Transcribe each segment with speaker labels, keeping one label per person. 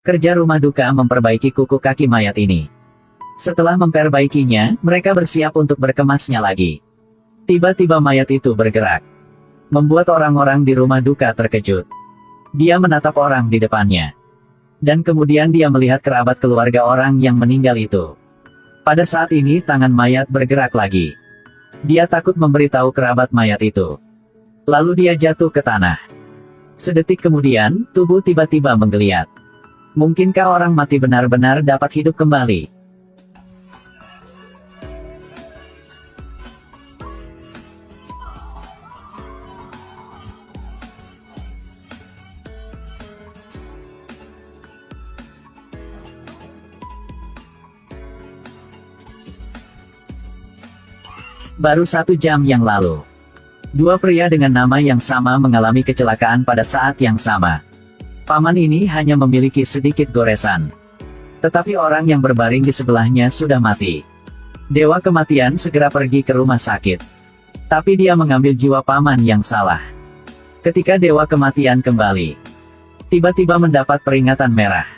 Speaker 1: Kerja rumah duka memperbaiki kuku kaki mayat ini. Setelah memperbaikinya, mereka bersiap untuk berkemasnya lagi. Tiba-tiba mayat itu bergerak, membuat orang-orang di rumah duka terkejut. Dia menatap orang di depannya. Dan kemudian dia melihat kerabat keluarga orang yang meninggal itu. Pada saat ini tangan mayat bergerak lagi. Dia takut memberitahu kerabat mayat itu. Lalu dia jatuh ke tanah. Sedetik kemudian, tubuh tiba-tiba menggeliat. Mungkinkah orang mati benar-benar dapat hidup kembali? Baru 1 jam yang lalu, 2 pria dengan nama yang sama mengalami kecelakaan pada saat yang sama. Paman ini hanya memiliki sedikit goresan. Tetapi orang yang berbaring di sebelahnya sudah mati. Dewa kematian segera pergi ke rumah sakit. Tapi dia mengambil jiwa paman yang salah. Ketika dewa kematian kembali, tiba-tiba mendapat peringatan merah.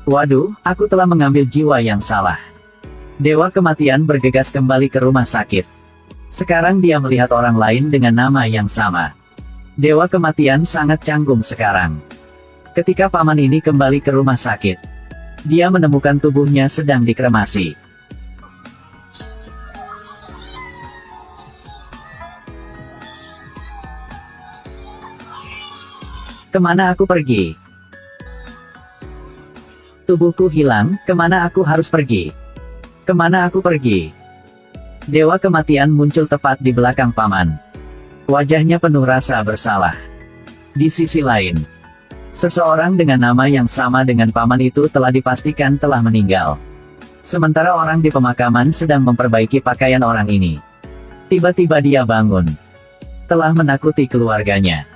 Speaker 1: Waduh, aku telah mengambil jiwa yang salah. Dewa kematian bergegas kembali ke rumah sakit. Sekarang dia melihat orang lain dengan nama yang sama. Dewa kematian sangat canggung sekarang. Ketika paman ini kembali ke rumah sakit, dia menemukan tubuhnya sedang dikremasi. Kemana aku pergi? Tubuhku hilang, kemana aku harus pergi? Kemana aku pergi? Dewa kematian muncul tepat di belakang paman. Wajahnya penuh rasa bersalah. Di sisi lain, seseorang dengan nama yang sama dengan paman itu telah dipastikan telah meninggal. Sementara orang di pemakaman sedang memperbaiki pakaian orang ini. Tiba-tiba dia bangun. Telah menakuti keluarganya.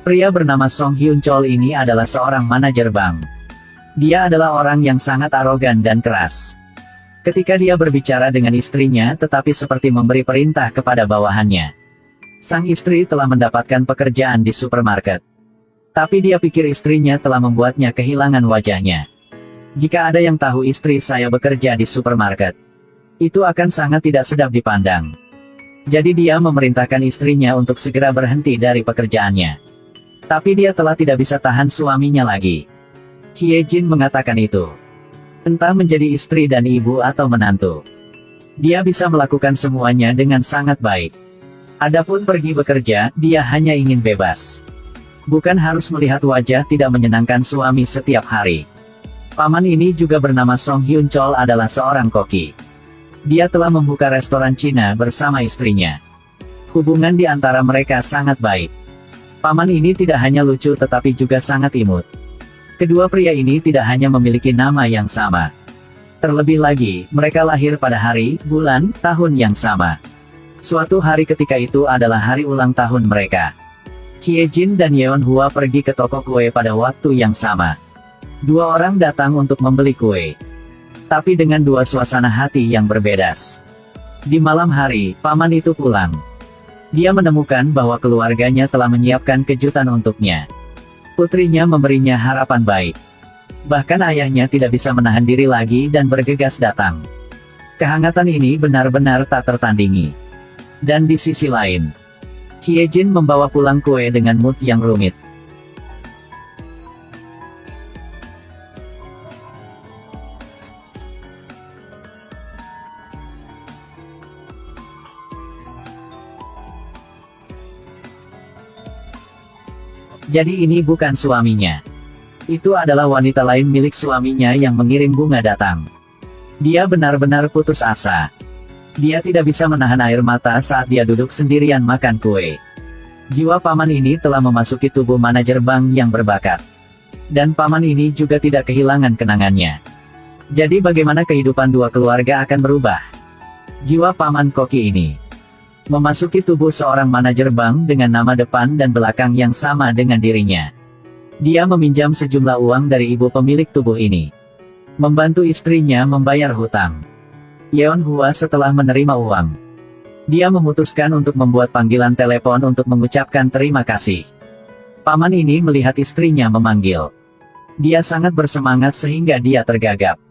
Speaker 1: Pria bernama Song Hyun Chol ini adalah seorang manajer bank. Dia adalah orang yang sangat arogan dan keras. Ketika dia berbicara dengan istrinya tetapi seperti memberi perintah kepada bawahannya. Sang istri telah mendapatkan pekerjaan di supermarket. Tapi dia pikir istrinya telah membuatnya kehilangan wajahnya. Jika ada yang tahu istri saya bekerja di supermarket, itu akan sangat tidak sedap dipandang. Jadi dia memerintahkan istrinya untuk segera berhenti dari pekerjaannya. Tapi dia telah tidak bisa tahan suaminya lagi. Hye Jin mengatakan itu. Entah menjadi istri dan ibu atau menantu, dia bisa melakukan semuanya dengan sangat baik. Adapun pergi bekerja, dia hanya ingin bebas. Bukan harus melihat wajah tidak menyenangkan suami setiap hari. Paman ini juga bernama Song Hyun Chol adalah seorang koki. Dia telah membuka restoran Cina bersama istrinya. Hubungan di antara mereka sangat baik. Paman ini tidak hanya lucu tetapi juga sangat imut. Kedua pria ini tidak hanya memiliki nama yang sama. Terlebih lagi, mereka lahir pada hari, bulan, tahun yang sama. Suatu hari ketika itu adalah hari ulang tahun mereka. Hye Jin dan Yeon Hwa pergi ke toko kue pada waktu yang sama. 2 orang datang untuk membeli kue. Tapi dengan 2 suasana hati yang berbeda. Di malam hari, paman itu pulang. Dia menemukan bahwa keluarganya telah menyiapkan kejutan untuknya. Putrinya memberinya harapan baik. Bahkan ayahnya tidak bisa menahan diri lagi dan bergegas datang. Kehangatan ini benar-benar tak tertandingi. Dan di sisi lain, Hye Jin membawa pulang kue dengan mood yang rumit. Jadi ini bukan suaminya. Itu adalah wanita lain milik suaminya yang mengirim bunga datang. Dia benar-benar putus asa. Dia tidak bisa menahan air mata saat dia duduk sendirian makan kue. Jiwa paman ini telah memasuki tubuh manajer bank yang berbakat. Dan paman ini juga tidak kehilangan kenangannya. Jadi bagaimana kehidupan 2 keluarga akan berubah? Jiwa paman koki ini memasuki tubuh seorang manajer bank dengan nama depan dan belakang yang sama dengan dirinya. Dia meminjam sejumlah uang dari ibu pemilik tubuh ini. Membantu istrinya membayar hutang. Yeon Hwa setelah menerima uang, dia memutuskan untuk membuat panggilan telepon untuk mengucapkan terima kasih. Paman ini melihat istrinya memanggil. Dia sangat bersemangat sehingga dia tergagap.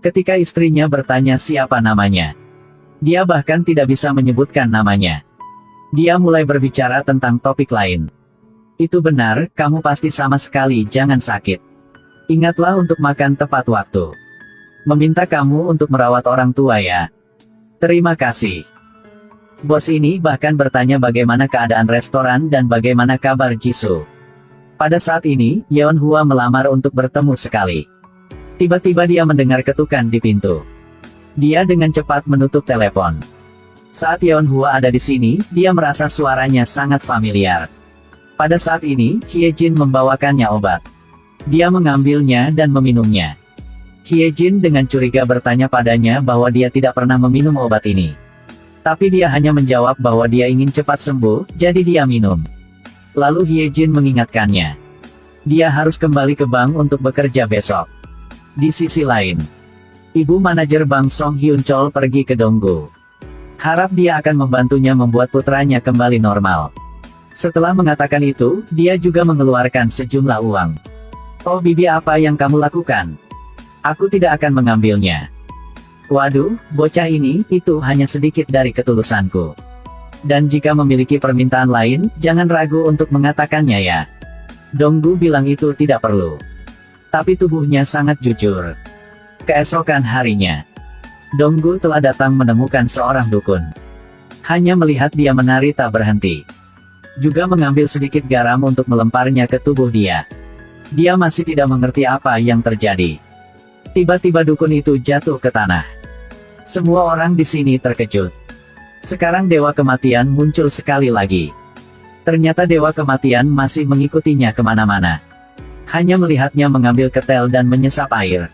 Speaker 1: Ketika istrinya bertanya siapa namanya, dia bahkan tidak bisa menyebutkan namanya. Dia mulai berbicara tentang topik lain. Itu benar, kamu pasti sama sekali jangan sakit. Ingatlah untuk makan tepat waktu. Meminta kamu untuk merawat orang tua ya. Terima kasih. Bos ini bahkan bertanya bagaimana keadaan restoran dan bagaimana kabar Jisoo. Pada saat ini, Yeon Hwa melamar untuk bertemu sekali. Tiba-tiba dia mendengar ketukan di pintu. Dia dengan cepat menutup telepon. Saat Yeon Hwa ada di sini, dia merasa suaranya sangat familiar. Pada saat ini, Hye Jin membawakannya obat. Dia mengambilnya dan meminumnya. Hye Jin dengan curiga bertanya padanya bahwa dia tidak pernah meminum obat ini. Tapi dia hanya menjawab bahwa dia ingin cepat sembuh, jadi dia minum. Lalu Hye Jin mengingatkannya. Dia harus kembali ke bank untuk bekerja besok. Di sisi lain, ibu manajer bank Song Hyun Chol pergi ke Donggu. Harap dia akan membantunya membuat putranya kembali normal. Setelah mengatakan itu, dia juga mengeluarkan sejumlah uang. Oh bibi, apa yang kamu lakukan? Aku tidak akan mengambilnya. Waduh, bocah ini, itu hanya sedikit dari ketulusanku. Dan jika memiliki permintaan lain, jangan ragu untuk mengatakannya ya. Donggu bilang itu tidak perlu. Tapi tubuhnya sangat jujur. Keesokan harinya, Donggu telah datang menemukan seorang dukun. Hanya melihat dia menari tak berhenti. Juga mengambil sedikit garam untuk melemparnya ke tubuh dia. Dia masih tidak mengerti apa yang terjadi. Tiba-tiba dukun itu jatuh ke tanah. Semua orang di sini terkejut. Sekarang Dewa Kematian muncul sekali lagi. Ternyata Dewa Kematian masih mengikutinya kemana-mana. Hanya melihatnya mengambil ketel dan menyesap air.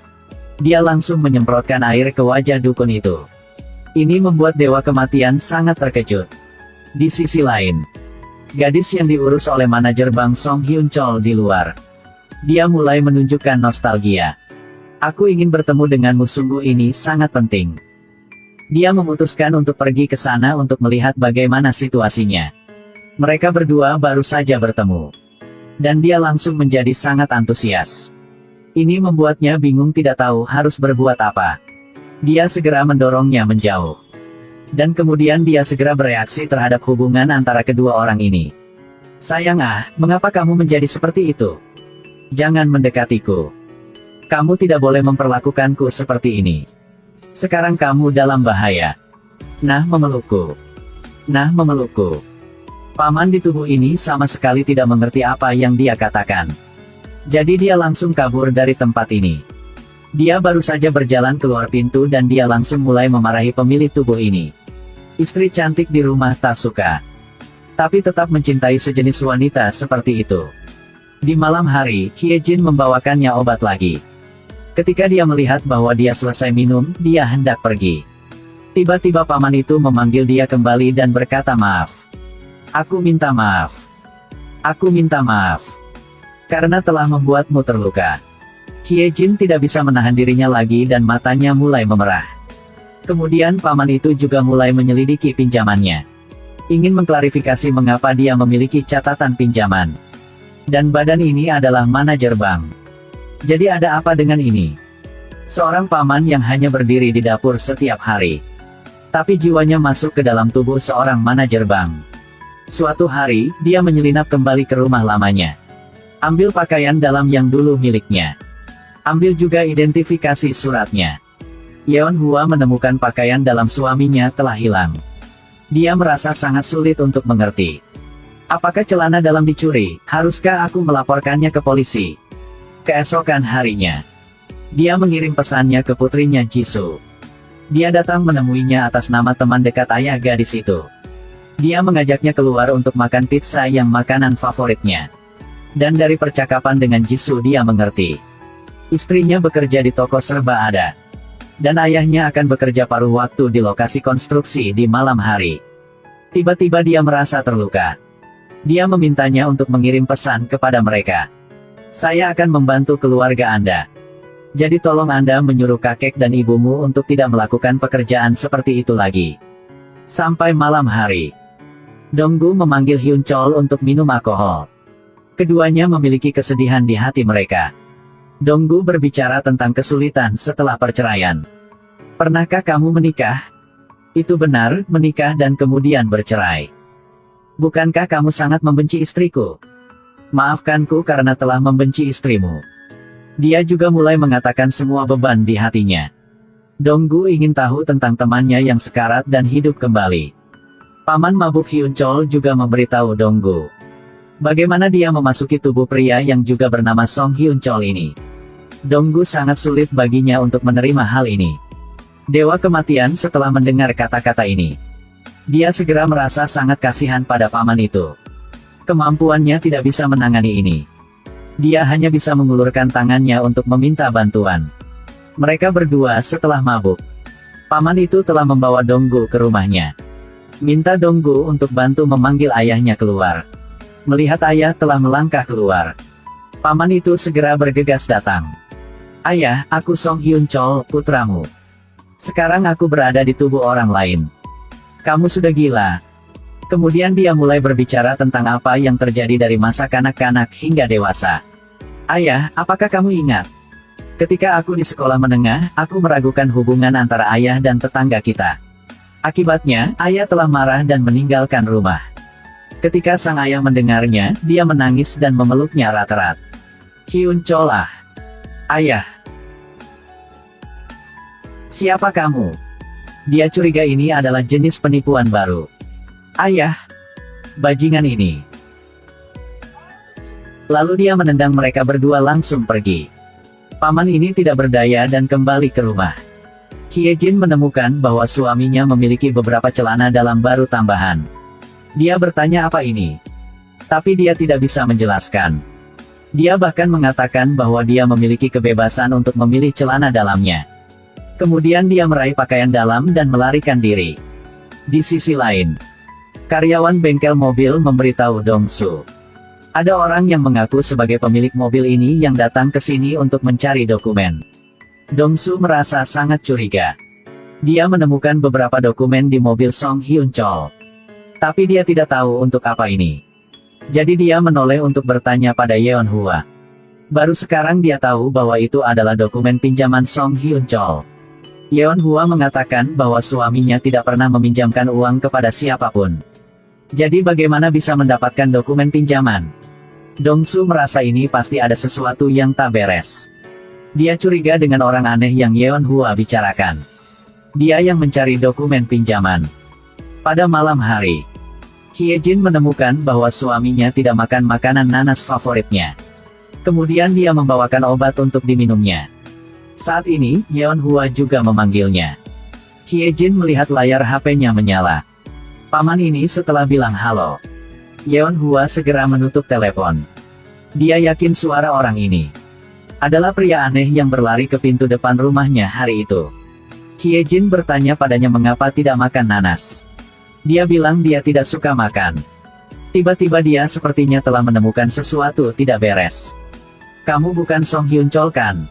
Speaker 1: Dia langsung menyemprotkan air ke wajah dukun itu. Ini membuat Dewa Kematian sangat terkejut. Di sisi lain, gadis yang diurus oleh manajer bank Song Hyun Chol di luar. Dia mulai menunjukkan nostalgia. Aku ingin bertemu denganmu, sungguh ini sangat penting. Dia memutuskan untuk pergi ke sana untuk melihat bagaimana situasinya. Mereka berdua baru saja bertemu. Dan dia langsung menjadi sangat antusias. Ini membuatnya bingung tidak tahu harus berbuat apa. Dia segera mendorongnya menjauh. Dan kemudian dia segera bereaksi terhadap hubungan antara kedua orang ini. Sayang mengapa kamu menjadi seperti itu? Jangan mendekatiku. Kamu tidak boleh memperlakukanku seperti ini. Sekarang kamu dalam bahaya. Nah, memelukku. Nah, memelukku. Paman di tubuh ini sama sekali tidak mengerti apa yang dia katakan. Jadi dia langsung kabur dari tempat ini. Dia baru saja berjalan keluar pintu dan dia langsung mulai memarahi pemilik tubuh ini. Istri cantik di rumah tak suka. Tapi tetap mencintai sejenis wanita seperti itu. Di malam hari, Hye Jin membawakannya obat lagi. Ketika dia melihat bahwa dia selesai minum, dia hendak pergi. Tiba-tiba paman itu memanggil dia kembali dan berkata, maaf. Aku minta maaf. Aku minta maaf. Karena telah membuatmu terluka. Hye Jin tidak bisa menahan dirinya lagi dan matanya mulai memerah. Kemudian paman itu juga mulai menyelidiki pinjamannya. Ingin mengklarifikasi mengapa dia memiliki catatan pinjaman. Dan badan ini adalah manajer bank. Jadi ada apa dengan ini? Seorang paman yang hanya berdiri di dapur setiap hari. Tapi jiwanya masuk ke dalam tubuh seorang manajer bank. Suatu hari, dia menyelinap kembali ke rumah lamanya. Ambil pakaian dalam yang dulu miliknya. Ambil juga identifikasi suratnya. Yeon Hwa menemukan pakaian dalam suaminya telah hilang. Dia merasa sangat sulit untuk mengerti. Apakah celana dalam dicuri? Haruskah aku melaporkannya ke polisi? Keesokan harinya, dia mengirim pesannya ke putrinya Jisoo. Dia datang menemuinya atas nama teman dekat ayah gadis itu. Dia mengajaknya keluar untuk makan pizza yang makanan favoritnya. Dan dari percakapan dengan Jisoo dia mengerti. Istrinya bekerja di toko serba ada. Dan ayahnya akan bekerja paruh waktu di lokasi konstruksi di malam hari. Tiba-tiba dia merasa terluka. Dia memintanya untuk mengirim pesan kepada mereka. Saya akan membantu keluarga Anda. Jadi tolong Anda menyuruh kakek dan ibumu untuk tidak melakukan pekerjaan seperti itu lagi. Sampai malam hari, Donggu memanggil Hyun Chol untuk minum alkohol. Keduanya memiliki kesedihan di hati mereka. Donggu berbicara tentang kesulitan setelah perceraian. Pernahkah kamu menikah? Itu benar, menikah dan kemudian bercerai. Bukankah kamu sangat membenci istriku? Maafkanku karena telah membenci istrimu. Dia juga mulai mengatakan semua beban di hatinya. Donggu ingin tahu tentang temannya yang sekarat dan hidup kembali. Paman mabuk Hyun Chol juga memberitahu Donggu bagaimana dia memasuki tubuh pria yang juga bernama Song Hyun Chol ini. Donggu sangat sulit baginya untuk menerima hal ini. Dewa kematian setelah mendengar kata-kata ini. Dia segera merasa sangat kasihan pada paman itu. Kemampuannya tidak bisa menangani ini. Dia hanya bisa mengulurkan tangannya untuk meminta bantuan. Mereka berdua setelah mabuk. Paman itu telah membawa Donggu ke rumahnya. Minta Donggu untuk bantu memanggil ayahnya keluar. Melihat ayah telah melangkah keluar, paman itu segera bergegas datang. Ayah, aku Song Hyun Chol, putramu. Sekarang aku berada di tubuh orang lain. Kamu sudah gila. Kemudian dia mulai berbicara tentang apa yang terjadi dari masa kanak-kanak hingga dewasa. Ayah, apakah kamu ingat? Ketika aku di sekolah menengah, aku meragukan hubungan antara ayah dan tetangga kita. Akibatnya, ayah telah marah dan meninggalkan rumah. Ketika sang ayah mendengarnya, dia menangis dan memeluknya erat-erat. Hyun Chol ah. Ayah. Siapa kamu? Dia curiga ini adalah jenis penipuan baru. Ayah. Bajingan ini. Lalu dia menendang mereka berdua langsung pergi. Paman ini tidak berdaya dan kembali ke rumah. Hyejin menemukan bahwa suaminya memiliki beberapa celana dalam baru tambahan. Dia bertanya apa ini. Tapi dia tidak bisa menjelaskan. Dia bahkan mengatakan bahwa dia memiliki kebebasan untuk memilih celana dalamnya. Kemudian dia meraih pakaian dalam dan melarikan diri. Di sisi lain, karyawan bengkel mobil memberitahu Dongsu. Ada orang yang mengaku sebagai pemilik mobil ini yang datang ke sini untuk mencari dokumen. Dongsu merasa sangat curiga. Dia menemukan beberapa dokumen di mobil Song Hyun Chol. Tapi dia tidak tahu untuk apa ini. Jadi dia menoleh untuk bertanya pada Yeon Hwa. Baru sekarang dia tahu bahwa itu adalah dokumen pinjaman Song Hyun Chol. Yeon Hwa mengatakan bahwa suaminya tidak pernah meminjamkan uang kepada siapapun. Jadi bagaimana bisa mendapatkan dokumen pinjaman? Dongsu merasa ini pasti ada sesuatu yang tak beres. Dia curiga dengan orang aneh yang Yeon Hwa bicarakan. Dia yang mencari dokumen pinjaman. Pada malam hari, Hyejin menemukan bahwa suaminya tidak makan makanan nanas favoritnya. Kemudian dia membawakan obat untuk diminumnya. Saat ini, Yeon Hwa juga memanggilnya. Hyejin melihat layar HP-nya menyala. Paman ini setelah bilang halo. Yeon Hwa segera menutup telepon. Dia yakin suara orang ini adalah pria aneh yang berlari ke pintu depan rumahnya hari itu. Hyejin bertanya padanya mengapa tidak makan nanas. Dia bilang dia tidak suka makan. Tiba-tiba dia sepertinya telah menemukan sesuatu tidak beres. Kamu bukan Song Hyun Chol kan?